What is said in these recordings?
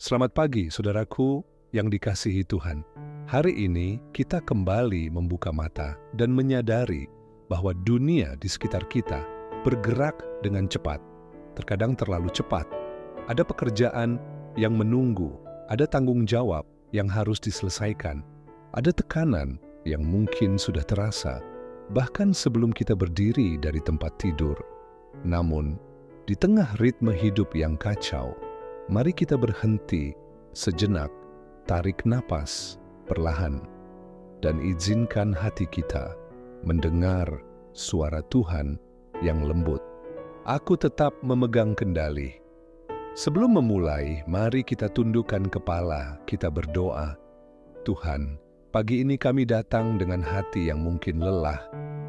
Selamat pagi, saudaraku yang dikasihi Tuhan. Hari ini kita kembali membuka mata dan menyadari bahwa dunia di sekitar kita bergerak dengan cepat, terkadang terlalu cepat. Ada pekerjaan yang menunggu, ada tanggung jawab yang harus diselesaikan, ada tekanan yang mungkin sudah terasa, bahkan sebelum kita berdiri dari tempat tidur. Namun, di tengah ritme hidup yang kacau, mari kita berhenti sejenak, tarik napas perlahan, dan izinkan hati kita mendengar suara Tuhan yang lembut. Aku tetap memegang kendali. Sebelum memulai, mari kita tundukkan kepala, kita berdoa. Tuhan, pagi ini kami datang dengan hati yang mungkin lelah,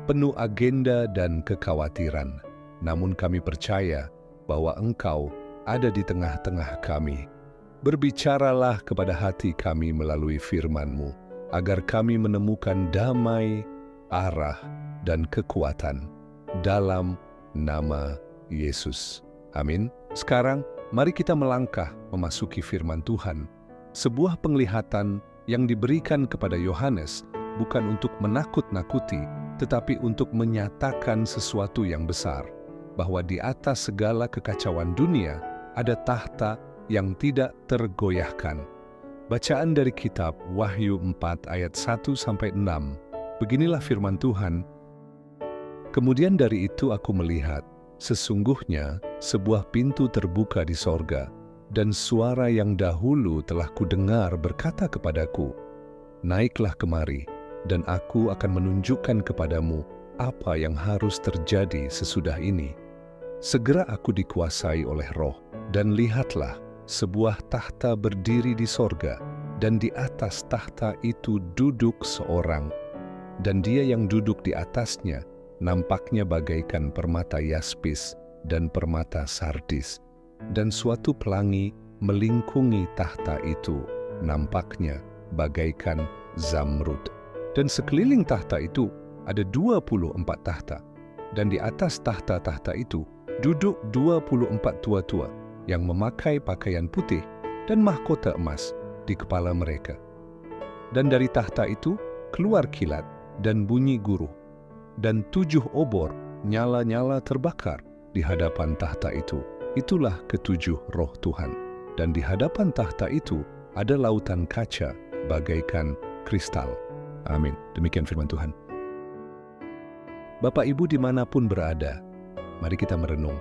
penuh agenda dan kekhawatiran. Namun kami percaya bahwa Engkau ada di tengah-tengah kami. Berbicaralah kepada hati kami melalui firman-Mu, agar kami menemukan damai, arah, dan kekuatan dalam nama Yesus. Amin. Sekarang, mari kita melangkah memasuki firman Tuhan. Sebuah penglihatan yang diberikan kepada Yohanes bukan untuk menakut-nakuti, tetapi untuk menyatakan sesuatu yang besar, bahwa di atas segala kekacauan dunia ada tahta yang tidak tergoyahkan. Bacaan dari kitab Wahyu 4 ayat 1-6. Beginilah firman Tuhan. Kemudian dari itu aku melihat, sesungguhnya sebuah pintu terbuka di sorga, dan suara yang dahulu telah kudengar berkata kepadaku, naiklah kemari, dan aku akan menunjukkan kepadamu apa yang harus terjadi sesudah ini. Segera aku dikuasai oleh Roh, dan lihatlah sebuah tahta berdiri di sorga, dan di atas tahta itu duduk seorang, dan dia yang duduk di atasnya nampaknya bagaikan permata yaspis dan permata sardis, dan suatu pelangi melingkungi tahta itu, nampaknya bagaikan zamrud. Dan sekeliling tahta itu ada 24 tahta, dan di atas tahta-tahta itu duduk 24 tua-tua yang memakai pakaian putih dan mahkota emas di kepala mereka. Dan dari tahta itu keluar kilat dan bunyi guruh, dan 7 obor nyala-nyala terbakar di hadapan tahta itu. Itulah ketujuh roh Tuhan. Dan di hadapan tahta itu ada lautan kaca bagaikan kristal. Amin. Demikian firman Tuhan. Bapak Ibu dimanapun berada, mari kita merenung.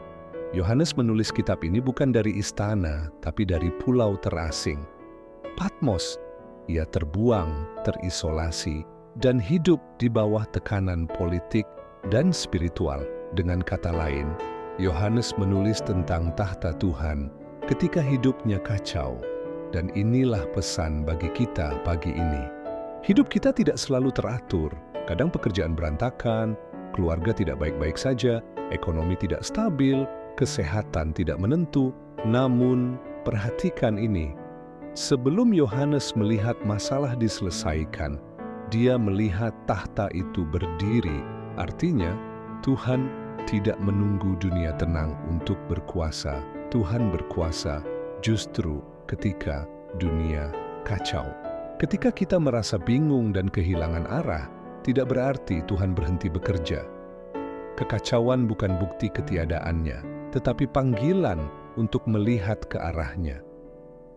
Yohanes menulis kitab ini bukan dari istana, tapi dari pulau terasing. Patmos, ia terbuang, terisolasi, dan hidup di bawah tekanan politik dan spiritual. Dengan kata lain, Yohanes menulis tentang tahta Tuhan ketika hidupnya kacau. Dan inilah pesan bagi kita pagi ini. Hidup kita tidak selalu teratur, kadang pekerjaan berantakan, keluarga tidak baik-baik saja, ekonomi tidak stabil, kesehatan tidak menentu. Namun, perhatikan ini. Sebelum Yohanes melihat masalah diselesaikan, dia melihat tahta itu berdiri. Artinya, Tuhan tidak menunggu dunia tenang untuk berkuasa. Tuhan berkuasa justru ketika dunia kacau. Ketika kita merasa bingung dan kehilangan arah, tidak berarti Tuhan berhenti bekerja. Kekacauan bukan bukti ketiadaannya, tetapi panggilan untuk melihat ke arahnya.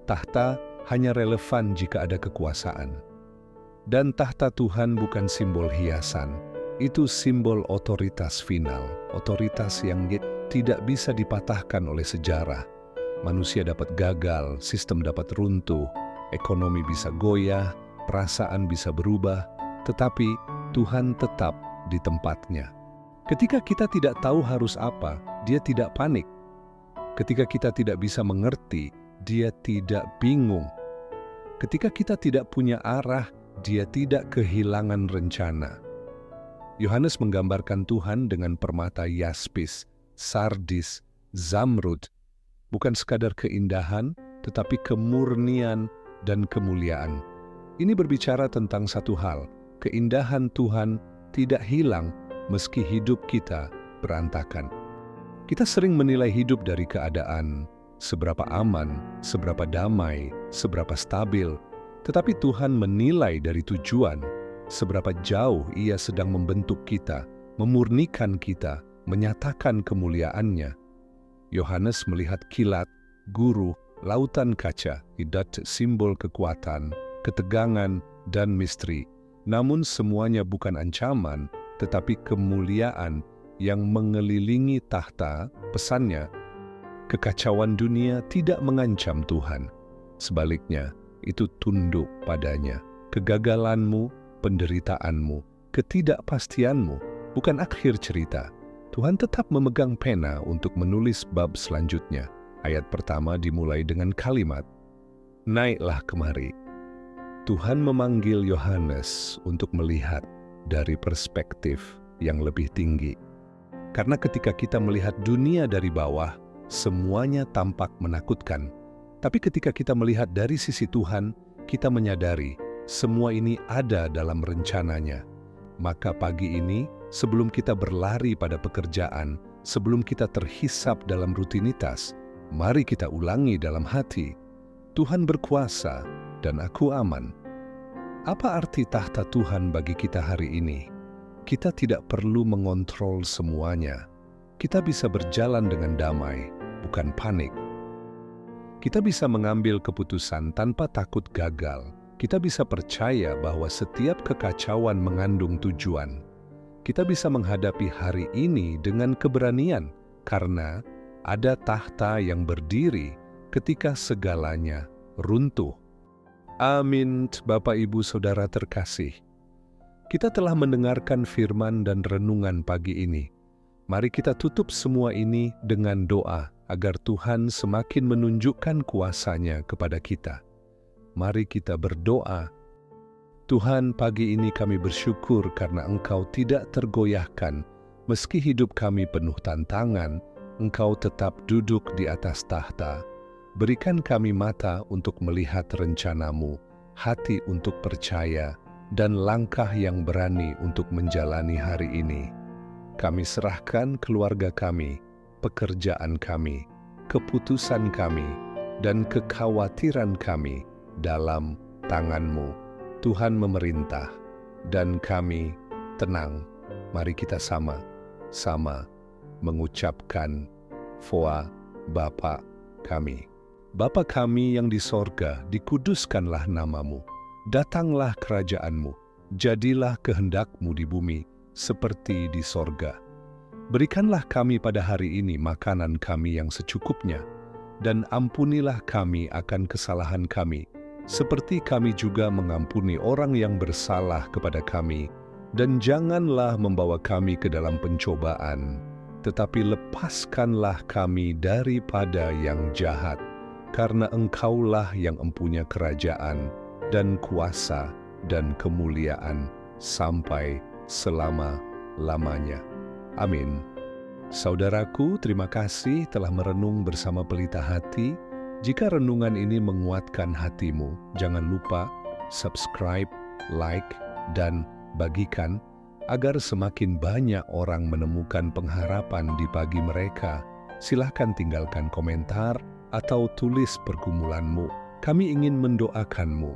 Tahta hanya relevan jika ada kekuasaan. Dan tahta Tuhan bukan simbol hiasan, itu simbol otoritas final, otoritas yang tidak bisa dipatahkan oleh sejarah. Manusia dapat gagal, sistem dapat runtuh, ekonomi bisa goyah, perasaan bisa berubah, tetapi Tuhan tetap di tempatnya. Ketika kita tidak tahu harus apa, Dia tidak panik. Ketika kita tidak bisa mengerti, Dia tidak bingung. Ketika kita tidak punya arah, Dia tidak kehilangan rencana. Yohanes menggambarkan Tuhan dengan permata yaspis, sardis, zamrud, bukan sekadar keindahan, tetapi kemurnian dan kemuliaan. Ini berbicara tentang satu hal, keindahan Tuhan tidak hilang meski hidup kita berantakan. Kita sering menilai hidup dari keadaan, seberapa aman, seberapa damai, seberapa stabil, tetapi Tuhan menilai dari tujuan, seberapa jauh Ia sedang membentuk kita, memurnikan kita, menyatakan kemuliaan-Nya. Yohanes melihat kilat, guru, lautan kaca, idat simbol kekuatan, ketegangan, dan misteri. Namun semuanya bukan ancaman, tetapi kemuliaan yang mengelilingi tahta. Pesannya, kekacauan dunia tidak mengancam Tuhan. Sebaliknya, itu tunduk padanya. Kegagalanmu, penderitaanmu, ketidakpastianmu bukan akhir cerita. Tuhan tetap memegang pena untuk menulis bab selanjutnya. Ayat pertama dimulai dengan kalimat, "Naiklah kemari." Tuhan memanggil Yohanes untuk melihat dari perspektif yang lebih tinggi. Karena ketika kita melihat dunia dari bawah, semuanya tampak menakutkan. Tapi ketika kita melihat dari sisi Tuhan, kita menyadari semua ini ada dalam rencananya. Maka pagi ini, sebelum kita berlari pada pekerjaan, sebelum kita terhisap dalam rutinitas, mari kita ulangi dalam hati, Tuhan berkuasa dan aku aman. Apa arti tahta Tuhan bagi kita hari ini? Kita tidak perlu mengontrol semuanya. Kita bisa berjalan dengan damai, bukan panik. Kita bisa mengambil keputusan tanpa takut gagal. Kita bisa percaya bahwa setiap kekacauan mengandung tujuan. Kita bisa menghadapi hari ini dengan keberanian, karena ada tahta yang berdiri ketika segalanya runtuh. Amin, Bapak Ibu Saudara terkasih. Kita telah mendengarkan firman dan renungan pagi ini. Mari kita tutup semua ini dengan doa agar Tuhan semakin menunjukkan kuasa-Nya kepada kita. Mari kita berdoa. Tuhan, pagi ini kami bersyukur karena Engkau tidak tergoyahkan. Meski hidup kami penuh tantangan, Engkau tetap duduk di atas tahta. Berikan kami mata untuk melihat rencana-Mu, hati untuk percaya, dan langkah yang berani untuk menjalani hari ini. Kami serahkan keluarga kami, pekerjaan kami, keputusan kami, dan kekhawatiran kami dalam tangan-Mu. Tuhan memerintah, dan kami tenang. Mari kita sama-sama mengucapkan Foa Bapa kami. Bapa kami yang di sorga, dikuduskanlah nama-Mu. Datanglah kerajaan-Mu, jadilah kehendak-Mu di bumi, seperti di sorga. Berikanlah kami pada hari ini makanan kami yang secukupnya, dan ampunilah kami akan kesalahan kami, seperti kami juga mengampuni orang yang bersalah kepada kami. Dan janganlah membawa kami ke dalam pencobaan, tetapi lepaskanlah kami daripada yang jahat, karena Engkaulah yang empunya kerajaan, dan kuasa, dan kemuliaan, sampai selama-lamanya. Amin. Saudaraku, terima kasih telah merenung bersama Pelita Hati. Jika renungan ini menguatkan hatimu, jangan lupa subscribe, like, dan bagikan agar semakin banyak orang menemukan pengharapan di pagi mereka. Silahkan tinggalkan komentar atau tulis pergumulanmu. Kami ingin mendoakanmu.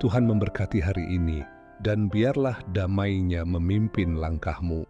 Tuhan memberkati hari ini, dan biarlah damai-Nya memimpin langkahmu.